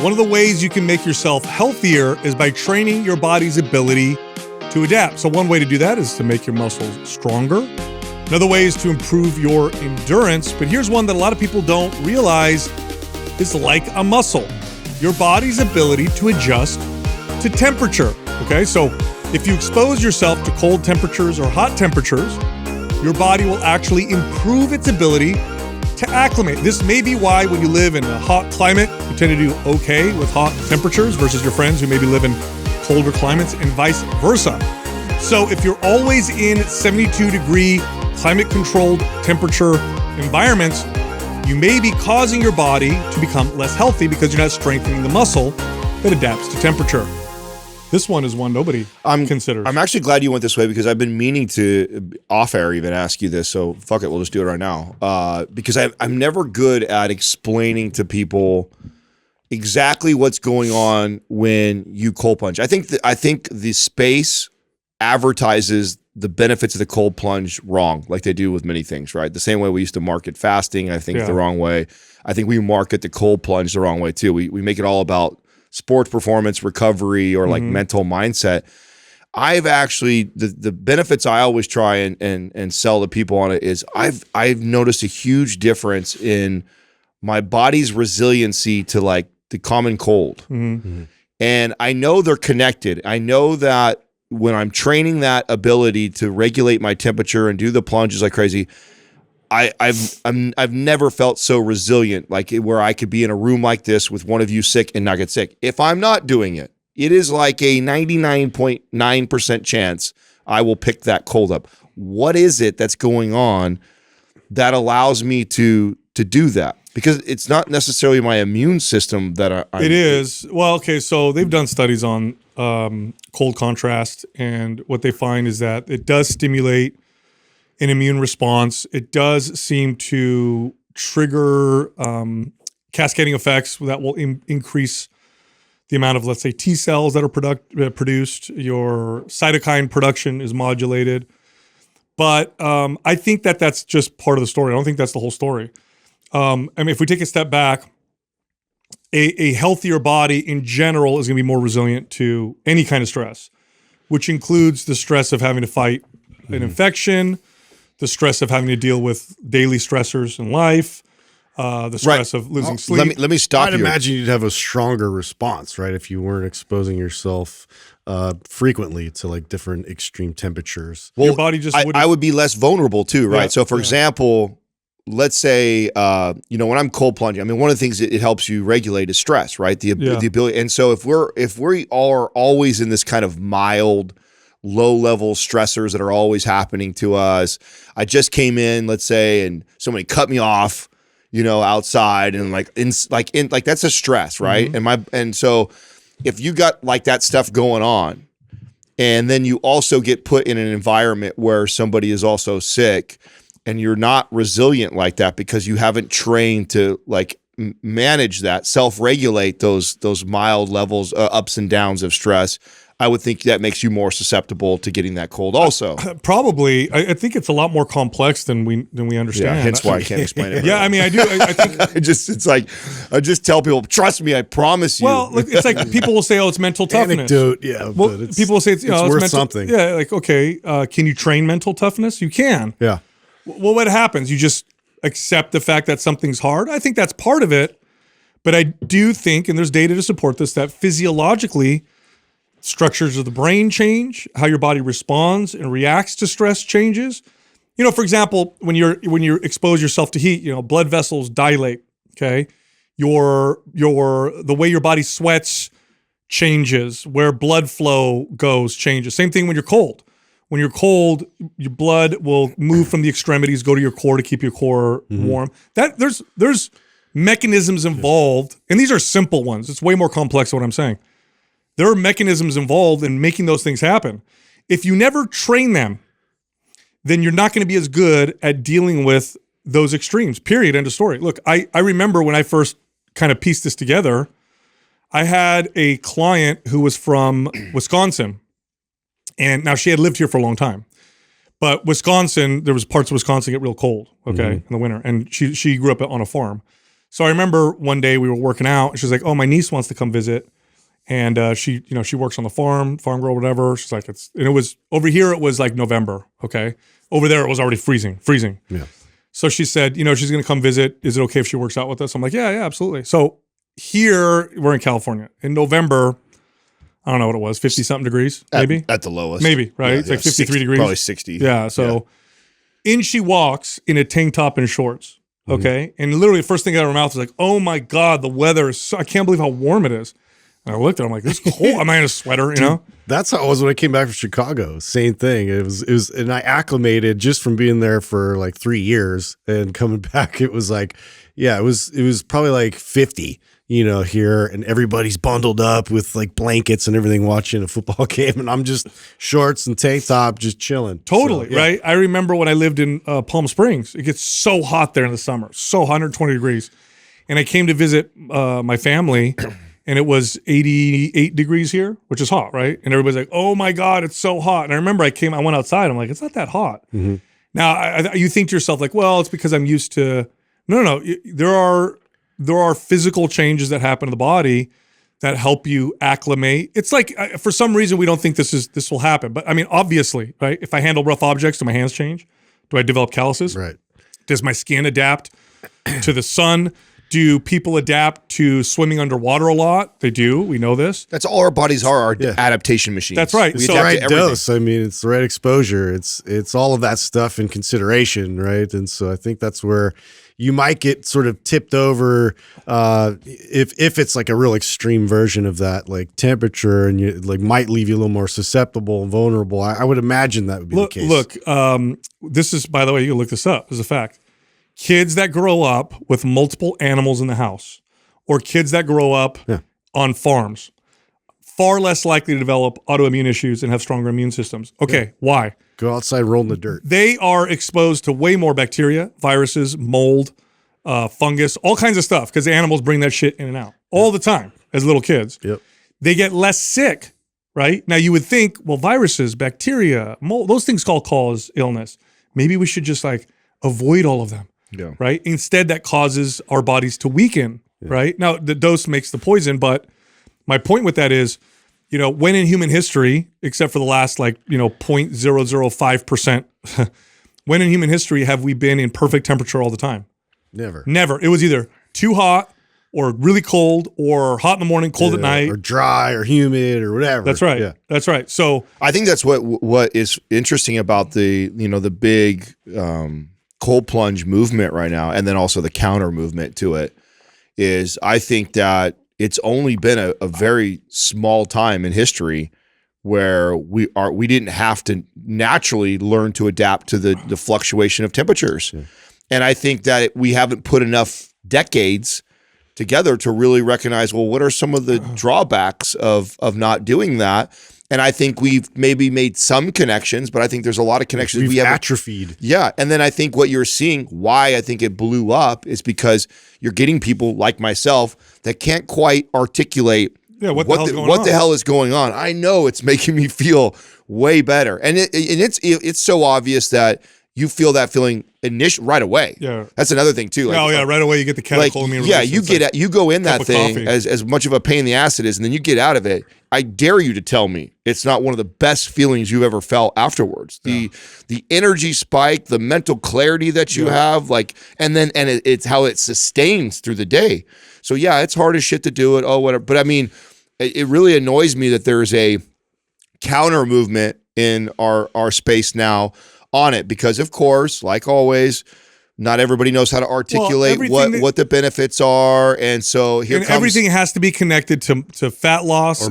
one of the ways you can make yourself healthier is by training your body's ability to adapt. So one way to do that is to make your muscles stronger. Another way is to improve your endurance. But here's one that a lot of people don't realize is like a muscle. Your body's ability to adjust to temperature. Okay, so if you expose yourself to cold temperatures or hot temperatures, your body will actually improve its ability to acclimate. This may be why when you live in a hot climate, you tend to do okay with hot temperatures versus your friends who maybe live in colder climates and vice versa. So if you're always in 72-degree climate-controlled temperature environments, you may be causing your body to become less healthy because you're not strengthening the muscle that adapts to temperature. This one is one nobody considers. I'm actually glad you went this way because I've been meaning to, off air even, ask you this. So fuck it, we'll just do it right now. Because I'm never good at explaining to people exactly what's going on when you cold plunge. I think the space advertises the benefits of the cold plunge wrong, like they do with many things, right? The same way we used to market fasting, I think the wrong way. I think we market the cold plunge the wrong way too. We make it all about sports performance, recovery, or like mental mindset. I've actually, the benefits I always try and sell to people on it is I've noticed a huge difference in my body's resiliency to like the common cold. And I know they're connected. I know that when I'm training that ability to regulate my temperature and do the plunges like crazy, I've never felt so resilient, like where I could be in a room like this with one of you sick and not get sick. If I'm not doing it, it is like a 99.9% chance I will pick that cold up. What is it that's going on that allows me to do that? Because it's not necessarily my immune system that It is. Well, okay, so they've done studies on cold contrast, and what they find is that it does stimulate an immune response. It does seem to trigger cascading effects that will increase the amount of, let's say, T cells that are produced. Your cytokine production is modulated. But I think that that's just part of the story. I don't think that's the whole story. I mean, if we take a step back, a healthier body in general is going to be more resilient to any kind of stress, which includes the stress of having to fight an infection, the stress of having to deal with daily stressors in life, the stress of losing sleep. Let me stop you. I'd imagine you'd have a stronger response, right? If you weren't exposing yourself frequently to like different extreme temperatures. Well, your body just I would be less vulnerable too, right? Yeah, so for example, let's say, when I'm cold plunging, I mean, one of the things it helps you regulate is stress, right? The ability. And so if we are always in this kind of mild, low-level stressors that are always happening to us. I just came in, let's say, and somebody cut me off, outside, and like that's a stress, right? And so if you got like that stuff going on, and then you also get put in an environment where somebody is also sick, and you're not resilient like that because you haven't trained to like manage that, self-regulate those mild levels, ups and downs of stress, I would think that makes you more susceptible to getting that cold also. Probably. I think it's a lot more complex than we understand. Yeah, hence why I can't explain it. Yeah, I mean, I do. I think I just tell people, trust me, I promise you. Well, it's like people will say, oh, it's mental toughness. Anecdote, yeah. Well, people will say it's worth mental, something. Yeah, like, okay, can you train mental toughness? You can. Yeah. Well, what happens? You just accept the fact that something's hard. I think that's part of it. But I do think, and there's data to support this, that physiologically, structures of the brain change, how your body responds and reacts to stress changes. For example, when you expose yourself to heat, blood vessels dilate. Okay, the way your body sweats changes, where blood flow goes changes. Same thing when you're cold. When you're cold, your blood will move from the extremities, go to your core to keep your core warm. That there's mechanisms involved, and these are simple ones. It's way more complex than what I'm saying. There are mechanisms involved in making those things happen. If you never train them, then you're not going to be as good at dealing with those extremes, period, end of story. Look, I remember when I first kind of pieced this together, I had a client who was from Wisconsin, and now she had lived here for a long time. But Wisconsin, there was parts of Wisconsin get real cold, in the winter, and she grew up on a farm. So I remember one day we were working out, and she's like, "Oh, my niece wants to come visit." And she, she works on the farm girl, whatever. She's like, and it was over here. It was like November. Okay. Over there, it was already freezing. Yeah. So she said, she's going to come visit. Is it okay if she works out with us? I'm like, yeah, absolutely. So here we're in California in November. I don't know what it was, 50 something degrees, maybe at the lowest, maybe, right? Yeah, it's like 53 60, degrees, probably 60. Yeah. So in she walks in a tank top and shorts. Okay. And literally the first thing out of her mouth is like, "Oh my God, the weather is I can't believe how warm it is." And I looked at her, I'm like, "This is cold. Am I in a sweater?" That's how it was when I came back from Chicago. Same thing. It was, and I acclimated just from being there for like 3 years and coming back. It was like, it was probably like 50, here, and everybody's bundled up with like blankets and everything watching a football game. And I'm just shorts and tank top, just chilling. Totally. So, yeah. Right. I remember when I lived in Palm Springs, it gets so hot there in the summer, so 120 degrees. And I came to visit my family. And it was 88 degrees here, which is hot, right? And everybody's like, "Oh my God, it's so hot." And I remember I went outside. I'm like, it's not that hot. Mm-hmm. Now, you think to yourself like, well, it's because I'm used to, no. There are physical changes that happen to the body that help you acclimate. It's like, for some reason, we don't think this will happen. But I mean, obviously, right? If I handle rough objects, do my hands change? Do I develop calluses? Right. Does my skin adapt to the sun? Do people adapt to swimming underwater a lot? They do. We know this. That's all our bodies are, our adaptation machines. That's right. We It's adapt the to right everything. dose. I mean, it's the right exposure. It's all of that stuff in consideration, right? And so I think that's where you might get sort of tipped over if it's like a real extreme version of that, like temperature, and you like might leave you a little more susceptible and vulnerable. I would imagine that would be the case. Look, this is, by the way, you can look this up. This is a fact. Kids that grow up with multiple animals in the house, or kids that grow up on farms, far less likely to develop autoimmune issues and have stronger immune systems. Okay, why? Go outside, roll in the dirt. They are exposed to way more bacteria, viruses, mold, fungus, all kinds of stuff, because the animals bring that shit in and out all the time as little kids. Yep. They get less sick, right? Now you would think, well, viruses, bacteria, mold, those things cause illness. Maybe we should just like avoid all of them. Yeah. Right. Instead, that causes our bodies to weaken. Yeah. Right. Now, the dose makes the poison. But my point with that is, when in human history, except for the last 0.005%, when in human history have we been in perfect temperature all the time? Never. Never. It was either too hot or really cold, or hot in the morning, cold at night, or dry or humid or whatever. That's right. Yeah. That's right. So I think that's what is interesting about the big cold plunge movement right now, and then also the counter movement to it, is I think that it's only been a very small time in history where we didn't have to naturally learn to adapt to the fluctuation of temperatures. Yeah. And I think that we haven't put enough decades together to really recognize, well, what are some of the drawbacks of not doing that? And I think we've maybe made some connections, but I think there's a lot of connections we have atrophied. Yeah. And then I think what you're seeing, why I think it blew up, is because you're getting people like myself that can't quite articulate what the hell is going on. I know it's making me feel way better. And it's so obvious that you feel that feeling right away. Yeah, that's another thing too. Right away you get the catecholamine. Yeah, you go in that thing as much of a pain in the ass it is, and then you get out of it. I dare you to tell me it's not one of the best feelings you've ever felt afterwards. The energy spike, the mental clarity that you have, and it's how it sustains through the day. So yeah, it's hard as shit to do it. Oh, whatever. But I mean, it really annoys me that there's a counter movement in our space now on it, because of course, like always, not everybody knows how to articulate what the benefits are, and so everything has to be connected to fat loss or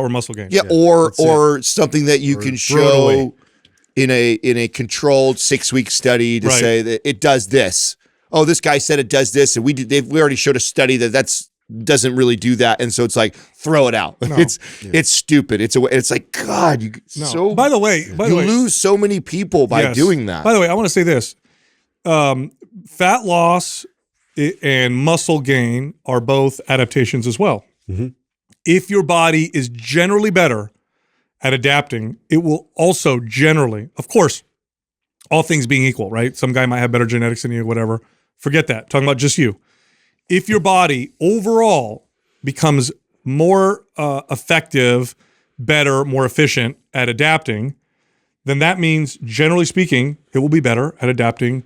muscle gain. Yeah, or something that you can show in a controlled 6-week study to say that it does this. Oh, this guy said it does this, and we already showed a study that doesn't really do that, and so it's like, throw it out. No. It's stupid. It's like, God, By the way, you lose so many people by doing that. By the way, I want to say this: fat loss and muscle gain are both adaptations as well. Mm-hmm. If your body is generally better at adapting, it will also generally, of course, all things being equal, right? Some guy might have better genetics than you, whatever. Forget that. Talking about just you. If your body overall becomes more effective, better, more efficient at adapting, then that means, generally speaking, it will be better at adapting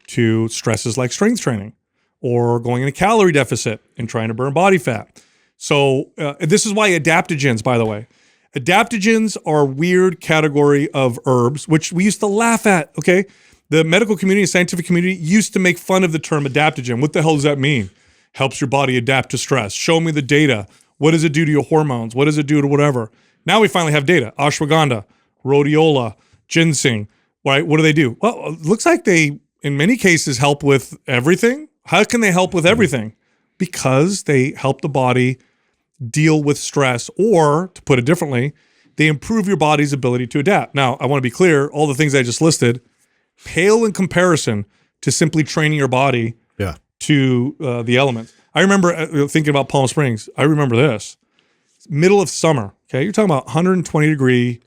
to stresses like strength training or going in a calorie deficit and trying to burn body fat. So this is why adaptogens, by the way, adaptogens are a weird category of herbs, which we used to laugh at, okay? The medical community, scientific community used to make fun of the term adaptogen. What the hell does that mean? Helps your body adapt to stress. Show me the data. What does it do to your hormones? What does it do to whatever? Now we finally have data. Ashwagandha, rhodiola, ginseng, right? What do? Well, it looks like they, in many cases, help with everything. How can they help with everything? Because they help the body deal with stress, or to put it differently, they improve your body's ability to adapt. Now, I want to be clear, all the things I just listed pale in comparison to simply training your body to the elements. I remember thinking about Palm Springs. I remember this. Middle of summer, okay? You're talking about 120 degree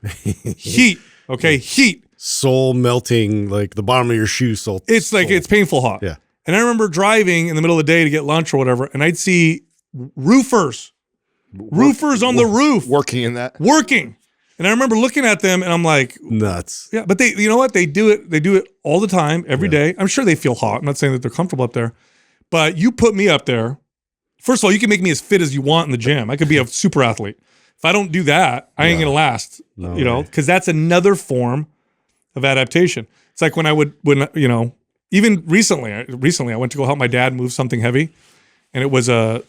heat, okay? Heat. Soul melting, like the bottom of your shoe. It's like, it's painful hot. Yeah. And I remember driving in the middle of the day to get lunch or whatever, and I'd see roofers on the roof. Working in that. Working. And I remember looking at them and I'm like, nuts. Yeah, but they, you know what? They do it all the time, every day. I'm sure they feel hot. I'm not saying that they're comfortable up there, but you put me up there. First of all, you can make me as fit as you want in the gym. I could be a super athlete. If I don't do that, I ain't going to last, you know, because that's another form of adaptation. It's like when you know, even recently I went to go help my dad move something heavy, and it was a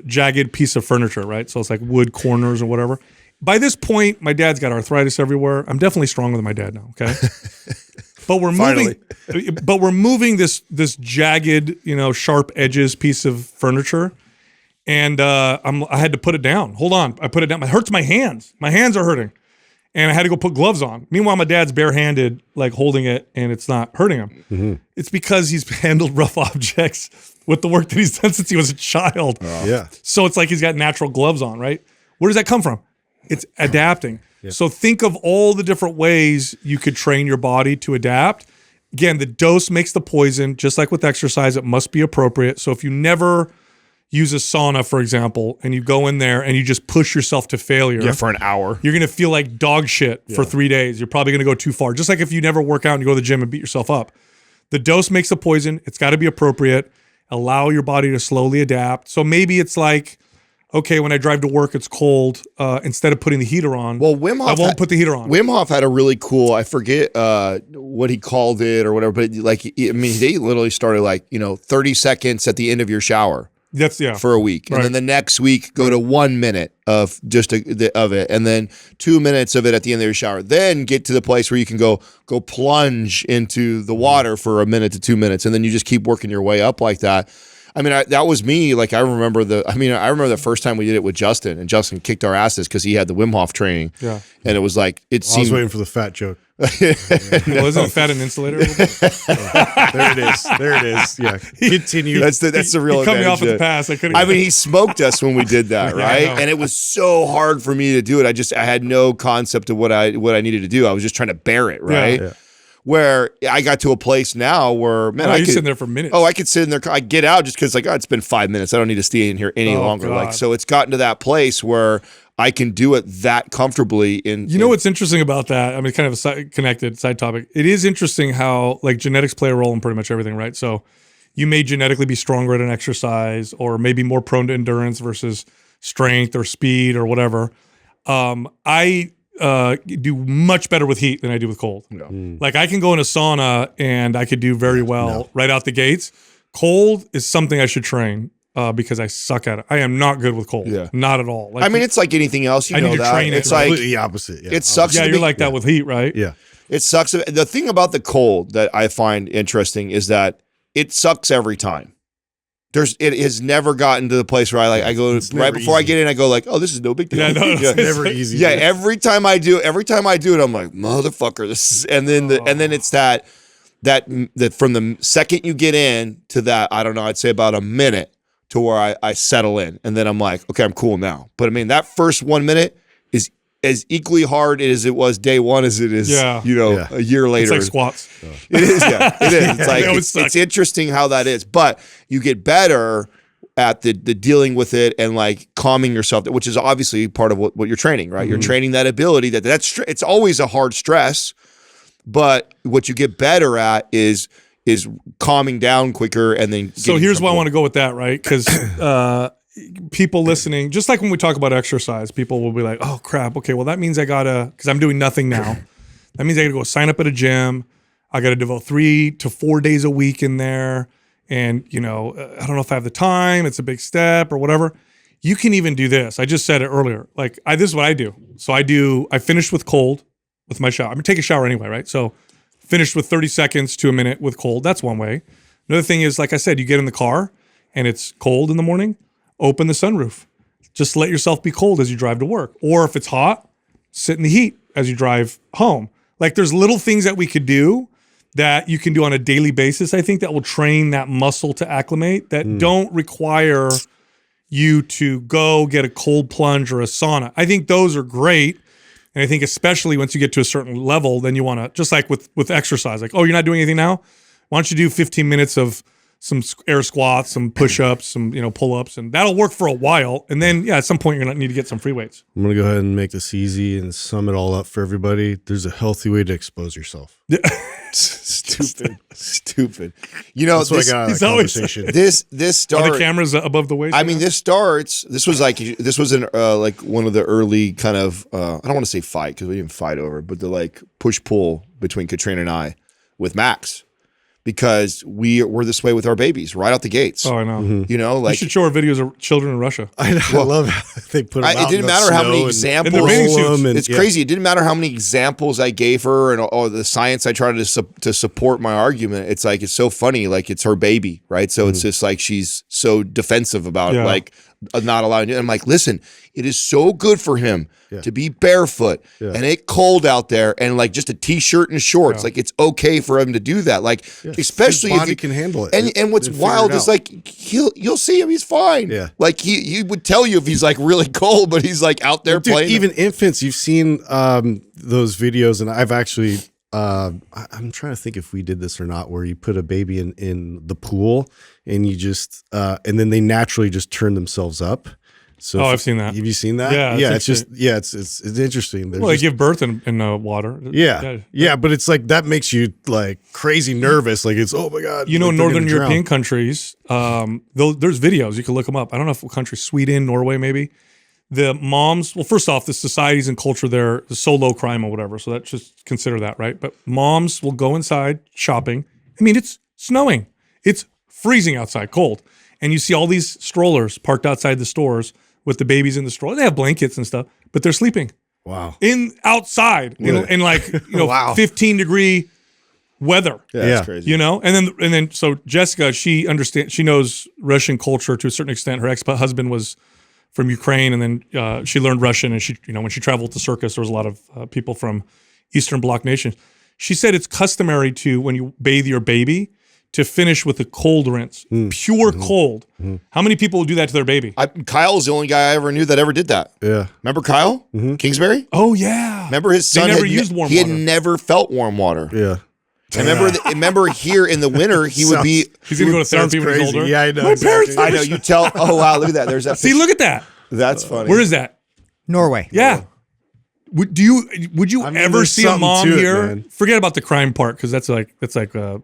jagged piece of furniture, right? So it's like wood corners or whatever. By this point, my dad's got arthritis everywhere. I'm definitely stronger than my dad now, okay? But we're moving this jagged, you know, sharp edges piece of furniture, and I had to put it down. Hold on, I put it down. It hurts my hands. My hands are hurting, and I had to go put gloves on. Meanwhile, my dad's barehanded, like holding it, and it's not hurting him. Mm-hmm. It's because he's handled rough objects with the work that he's done since he was a child. Yeah. So it's like he's got natural gloves on, right? Where does that come from? It's adapting. Yeah. So think of all the different ways you could train your body to adapt. Again, the dose makes the poison. Just like with exercise, it must be appropriate. So if you never use a sauna, for example, and you go in there and you just push yourself to failure for an hour, you're going to feel like dog shit for 3 days. You're probably going to go too far. Just like if you never work out and you go to the gym and beat yourself up. The dose makes the poison. It's got to be appropriate. Allow your body to slowly adapt. So maybe it's like, okay, when I drive to work, it's cold. Instead of putting the heater on, well, Wim Hof I won't put the heater on. Wim Hof had a really cool, I forget what he called it or whatever, but like, I mean, they literally started like, 30 seconds at the end of your shower. That's for a week, and then the next week go to 1 minute of just of it, and then 2 minutes of it at the end of your shower. Then get to the place where you can go plunge into the water for a minute to 2 minutes, and then you just keep working your way up like that. I mean, that was me. Like I remember the first time we did it with Justin, and Justin kicked our asses because he had the Wim Hof training. Yeah, and it was like I was waiting for the fat joke. Well, isn't fat an insulator? There it is. Yeah, continue. That's the real. He cut me off at the pass. I mean, he smoked us when we did that, right? Yeah, and it was so hard for me to do it. I had no concept of what I needed to do. I was just trying to bear it, right? Yeah. Where I got to a place now where, man, you're sitting there for minutes. Oh, I could sit in there. I get out just because, like, it's been 5 minutes. I don't need to stay in here any longer. God. Like, so it's gotten to that place where I can do it that comfortably. You know what's interesting about that? I mean, kind of a connected side topic. It is interesting how like genetics play a role in pretty much everything, right? So you may genetically be stronger at an exercise, or maybe more prone to endurance versus strength or speed or whatever. I do much better with heat than I do with cold. No. Like I can go in a sauna and I could do very well right out the gates. Cold is something I should train because I suck at it. I am not good with cold. Yeah. Not at all. Like, I mean, it's like anything else. I need to train it. It's like completely opposite. Yeah. It sucks. Yeah, you're like that with heat, right? Yeah. It sucks. The thing about the cold that I find interesting is that it sucks every time. It has never gotten to the place where I go right before I get in. I go like, oh, this is no big deal. Yeah, no, it's never easy. Yeah, every time I do it, I'm like, motherfucker. This is, and then it's that from the second you get in to that, I don't know, I'd say about a minute to where I settle in, and then I'm like, okay, I'm cool now. But I mean, that first 1 minute is as equally hard as it was day one as it is, a year later. It's like squats. It is, yeah. It is. It's like They always it's suck. interesting how that is, but you get better at the dealing with it and like calming yourself, which is obviously part of what you're training, right? You're training that ability that's it's always a hard stress, but what you get better at is calming down quicker and then. So here's why I want to go with that, right? Because people listening, just like when we talk about exercise, people will be like, "Oh crap, okay, well that means I gotta," because I'm doing nothing now. That means I gotta go sign up at a gym. I gotta devote 3 to 4 days a week in there. And, I don't know if I have the time. It's a big step or whatever. You can even do this. I just said it earlier. Like, this is what I do. So I finish with cold with my shower. I'm going to take a shower anyway, right? So finished with 30 seconds to a minute with cold. That's one way. Another thing is, like I said, you get in the car and it's cold in the morning, open the sunroof. Just let yourself be cold as you drive to work. Or if it's hot, sit in the heat as you drive home. Like, there's little things that we could do that you can do on a daily basis, I think, that will train that muscle to acclimate, that don't require you to go get a cold plunge or a sauna. I think those are great. And I think especially once you get to a certain level, then you want to, just like with exercise, like, oh, you're not doing anything now? Why don't you do 15 minutes of some air squats, some push-ups, some pull-ups, and that'll work for a while. And then, at some point, you're gonna need to get some free weights. I'm gonna go ahead and make this easy and sum it all up for everybody. There's a healthy way to expose yourself. Stupid. That's what I got out of the conversation. This Are starts. the cameras above the waist? I mean, this was like one of the early kind of I don't want to say fight because we didn't fight over it, but the like push pull between Katrina and I with Max. Because we're this way with our babies right out the gates. Oh, I know. Like you should show our videos of children in Russia. I know. I love how they put them out. It didn't matter how many examples. It's crazy. It didn't matter how many examples I gave her and all the science I tried to support my argument. It's like, it's so funny. Like, it's her baby, right? So it's just like she's so defensive about like not allowing it. I'm like, listen, it is so good for him to be barefoot and it cold out there and like just a t-shirt and shorts. Like, it's okay for him to do that. Like, especially his body can handle it. And what's wild is like you'll see him, he's fine. Yeah. Like he would tell you if he's like really cold, but he's like out there playing. Even infants, you've seen those videos, and I've actually I'm trying to think if we did this or not, where you put a baby in the pool and you just and then they naturally just turn themselves up. So I've seen that. Have you seen that? Yeah. It's interesting. Well, they give birth in water. Yeah, but it's like that makes you like crazy nervous. Like, it's, oh my God. Like Northern European countries, there's videos, you can look them up. I don't know what country, Sweden, Norway, maybe. The moms, well, first off, the societies and culture there is so low crime or whatever. So that's just consider that, right? But moms will go inside shopping. I mean, it's snowing. It's freezing outside, cold. And you see all these strollers parked outside the stores with the babies in the stroller. They have blankets and stuff, but they're sleeping. Wow. Outside in like 15-degree weather. Yeah, that's crazy. And then so Jessica, she knows Russian culture to a certain extent. Her ex-husband was from Ukraine, and then she learned Russian, and she when she traveled to circus, there was a lot of people from Eastern Bloc nations. She said it's customary to, when you bathe your baby, to finish with a cold rinse, pure cold. How many people will do that to their baby? Kyle's the only guy I ever knew that ever did that. Yeah. Remember Kyle? Kingsbury? Oh, yeah. Remember his son? They never used warm water. He had never felt warm water. Yeah. Remember here in the winter, he's going to go to therapy when he's older. Yeah, I know. My parents. I know. You tell. Oh, wow. Look at that. There's that. See, look at that. That's funny. Where is that? Norway. Yeah. Would you ever see a mom here? Forget about the crime part, because that's like a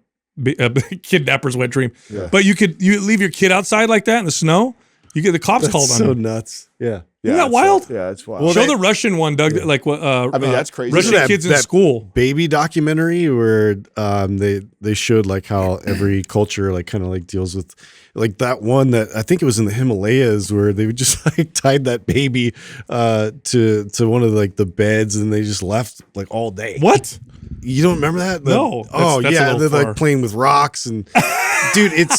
kidnapper's wet dream. Yeah. But you leave your kid outside like that in the snow, you get the cops called on you. So nuts. Yeah. Isn't that wild? Yeah, it's wild. Well, show the Russian one, Doug. Yeah. Like what? I mean, that's crazy. Russian kids in school. Baby documentary where they showed like how every culture like kind of like deals with like that one that I think it was in the Himalayas where they would just like tied that baby to one of like the beds and they just left like all day. What? You don't remember that? No. That's they're like playing with rocks and dude, it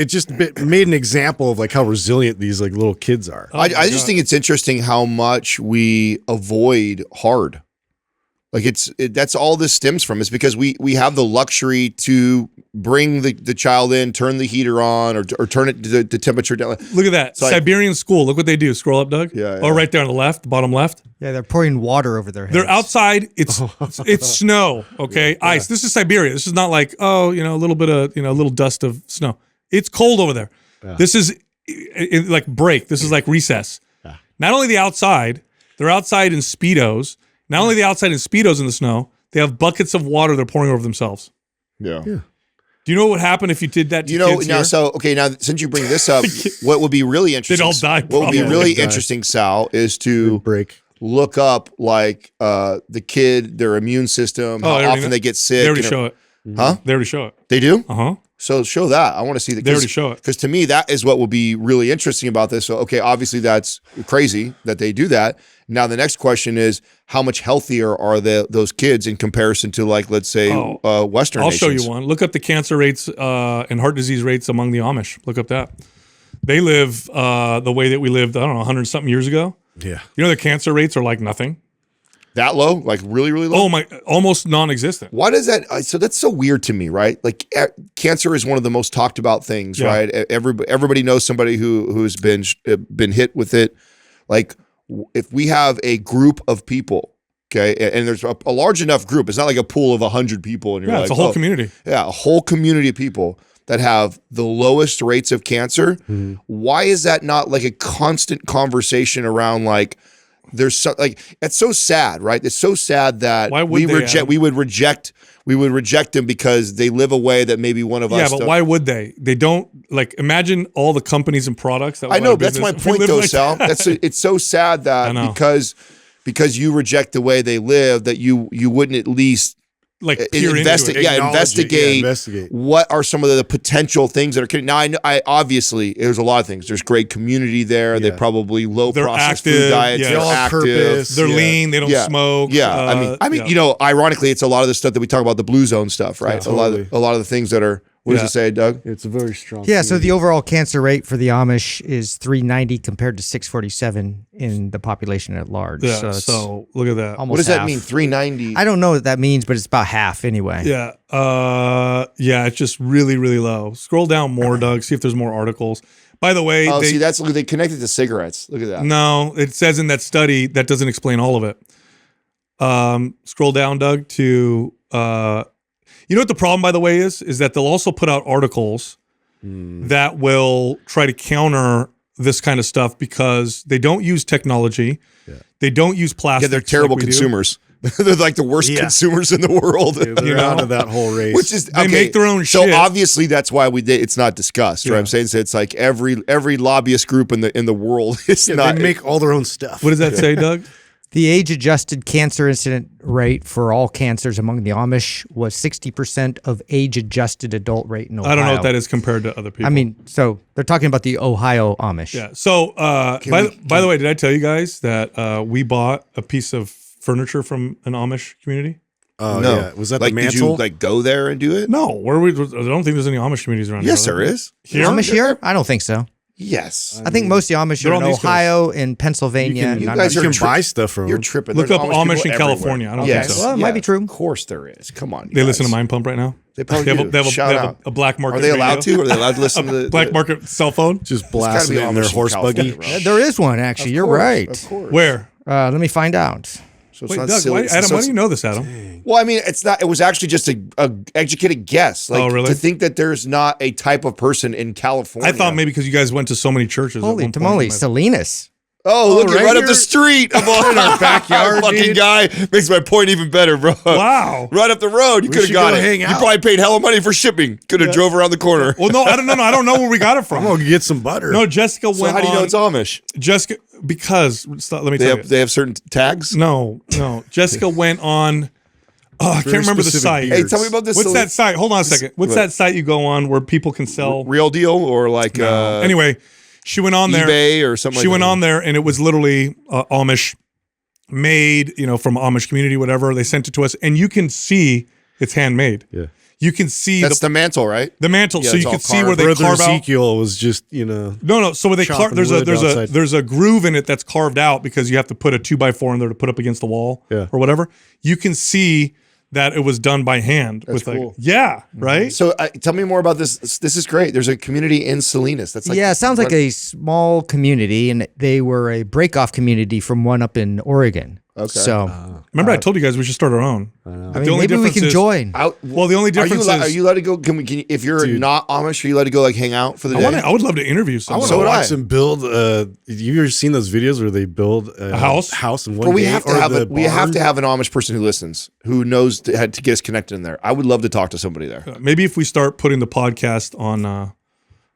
just made an example of like how resilient these like little kids are. I just think it's interesting how much we avoid hard. Like that's all this stems from. It's because we have the luxury to bring the child in, turn the heater on, or turn it to the temperature down. Look at that. So Siberian school. Look what they do. Scroll up, Doug. Yeah, Oh, yeah. right there on the left, bottom left. Yeah, they're pouring water over their heads. They're outside. It's snow. Okay, ice. This is Siberia. This is not like a little bit of a little dust of snow. It's cold over there. Yeah. This is like break. This is like recess. Yeah. Not only the outside, they're outside in Speedos. Not only the outside in Speedos in the snow, they have buckets of water they're pouring over themselves. Yeah. Do you know what would happen if you did that to kids now? here? So now since you bring this up, what would be really interesting? all die, What would be probably. really They'd die. interesting, Sal, is to break. look up like the kid, their immune system, Oh, how they already often know. they get sick. They already and- show it. Huh? They already show it. They do? Uh-huh. So show that. I want to see that. They already show it. Because to me, that is what will be really interesting about this. So, okay, obviously that's crazy that they do that. Now, the next question is, how much healthier are those kids in comparison to, like, let's say, Western I'll nations? show you one. Look up the cancer rates and heart disease rates among the Amish. Look up that. They live the way that we lived, I don't know, 100-something years ago. Yeah. You know, the cancer rates are like nothing. That low? Like really, really low? Oh, my, almost non-existent. Why does that? So that's so weird to me, right? Like cancer is one of the most talked about things, Yeah. right? Everybody knows somebody who's been hit with it. Like if we have a group of people, okay, and there's a large enough group, it's not like a pool of 100 people, and you're Yeah, like, it's a whole oh, community. yeah, a whole community of people that have the lowest rates of cancer. Why is that not like a constant conversation around like? There's so like it's so sad, right? It's so sad that Why would we they, reject. Adam? We would reject them because they live a way that maybe one of us. Yeah, but don't. why would they? They don't, like, imagine all the companies and products that I go out know of that's my business. We point, live though, like Sal. that. It's so sad I that know. because you reject the way they live, that you wouldn't at least Like, peer into it. investigate. Acknowledge it. Yeah, investigate. What are some of the potential things that are now? I know. I obviously there's a lot of things. There's great community there. They Yeah. probably low They're processed active, food diets. yeah. They're They're all active. purpose. They're Yeah. lean. They don't Yeah. smoke. Yeah, I mean, yeah. you know, ironically, it's a lot of the stuff that we talk about, the blue zone stuff, right? Yeah, a totally. lot of the things that are. What does Yeah. it say, Doug? It's a very strong. Yeah, so the overall cancer rate for the Amish is 390 compared to 647 in the population at large. Yeah, so, it's so look at that. almost What does that half. mean? 390. I don't know what that means, but it's about half anyway. Yeah. Yeah, it's just really, really low. Scroll down more, Doug. See if there's more articles. By the way, Oh, see, that's they connected to cigarettes. Look at that. no, it says in that study that doesn't explain all of it. Scroll down, Doug, to you know what the problem, by the way, is that they'll also put out articles that will try to counter this kind of stuff because they don't use technology. They don't use plastic. Yeah, they're terrible consumers. They're like the worst consumers in the world. They're you know? out of that whole race. Which is They make their own so shit. obviously that's why it's not discussed. Right? Yeah. I'm saying so it's like every lobbyist group in the world is yeah, not. they make all their own stuff. What does that say, Doug? The age-adjusted cancer incident rate for all cancers among the Amish was 60% of age-adjusted adult rate in Ohio. I don't know what that is compared to other people. I mean, so they're talking about the Ohio Amish. yeah. So, by the way, did I tell you guys that we bought a piece of furniture from an Amish community? Oh no, yeah, was that like the did mantle? you like go there and do it? No, I don't think there's any Amish communities around Yes, here. there is. Here? Amish here? I don't think so. Yes. I think most of the Amish they're are on in the East Coast. Ohio and Pennsylvania. you and guys you are can tri- buy stuff from You're them. tripping. Look There's up people Amish in everywhere. California. I don't yes. think so. Well, it might be true. Of course there is. Come on. They listen to guys. Mind Pump right now. They probably They do. have, they have, a, Shout they have out. a black market. Are they allowed radio. to? Are they allowed to listen to the black market cell phone? Just It's blasting it gotta in be their Amish in horse California, buggy. bro. There is one, actually. You're Of right. course. Where? Let me find out. So it's Wait, not Doug, silly. Adam, why do you know this, Adam? Well, I mean, it's not. It was actually just a educated guess. Like, Oh, really? to think that there's not a type of person in California. I thought maybe because you guys went to so many churches. at Holy one point, tamale, you might- Salinas. Oh, look, right right up here the street. Of all in our backyard, fucking dude. guy makes my point even better, bro. Wow. Right up the road. You We could have should got go it. hang You out. probably paid hella money for shipping. Could have drove around the corner. Well, no, I don't know. I don't know where we got it I'm from. gonna get some butter. No, Jessica So went how do you know on- it's Amish? Jessica, because let me They tell have you. they have certain tags. No. Jessica went on. Oh, I Very can't remember the specific site. beers. Hey, tell me about this. What's that site? Hold on a second. What's what? that site you go on where people can sell? Real deal or like Anyway, she went on there. eBay or something? She like went that? on there, and it was literally Amish made, from Amish community, whatever. They sent it to us, and you can see it's handmade. Yeah. you can see That's the mantle, right? the mantle. Yeah, So it's you all can see where carved. they Brother carve out. Ezekiel was just, No. So where they carve, chopping wood outside. there's a groove in it that's carved out because you have to put a 2x4 in there to put up against the wall Yeah. or whatever. You can see that it was done by hand. That's with cool. right? So tell me more about this. This is great. There's a community in Salinas. That's like yeah, it sounds like a small community, and they were a break-off community from one up in Oregon. Okay. So, Remember, I told you guys we should start our own. I The mean, only maybe we difference can is- join. Well, the only difference Are is you allowed to go? Can we? If you're not Amish, are you allowed to go like hang out for the day? I would love to interview I someone. want So to would watch I. them build. You ever seen those videos where they build a house? in one But we day? have to Or have the we have barn? to have an Amish person who listens, who knows to get us connected in there. I would love to talk to somebody there. Maybe if we start putting the podcast on, I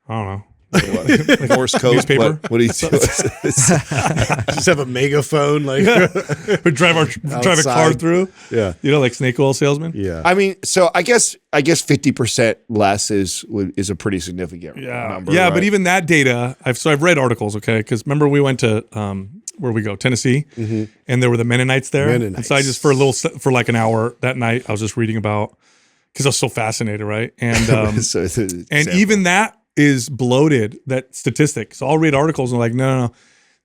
don't know. Like Morse code. Newspaper? What do you do? just have a megaphone like We drive a car Outside. through. yeah. Like snake oil salesman. Yeah. I mean, so I guess 50% less is a pretty significant number. Yeah, right? but even that data, I've read articles, okay? Because remember we went to where we go, Tennessee, and there were the Mennonites there. Mennonites. And so I just for like an hour that night, I was just reading about because I was so fascinated, right? And So it's an and example. even that is bloated, that statistic. So I'll read articles and like, no.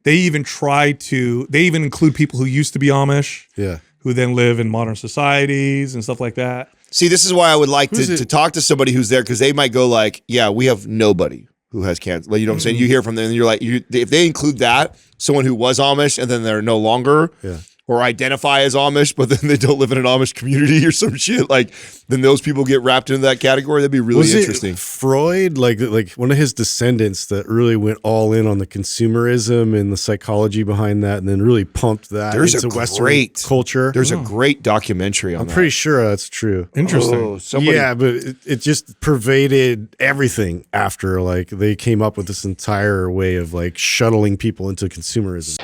They even include people who used to be Amish, Yeah. who then live in modern societies and stuff like that. See, this is why I would like Who's to it? talk to somebody who's there because they might go like, yeah, we have nobody who has cancer. Like, you know what I'm saying? You hear from them and you're like, if they include that, someone who was Amish and then they're no longer, Yeah. or identify as Amish, but then they don't live in an Amish community or some shit, like then those people get wrapped into that category. That'd be really Was interesting. it Freud, like one of his descendants that really went all in on the consumerism and the psychology behind that, and then really pumped that There's into a Western great culture? There's a great documentary on I'm that. pretty sure that's true. Interesting. Oh, somebody, Yeah, but it just pervaded everything after like they came up with this entire way of like shuttling people into consumerism.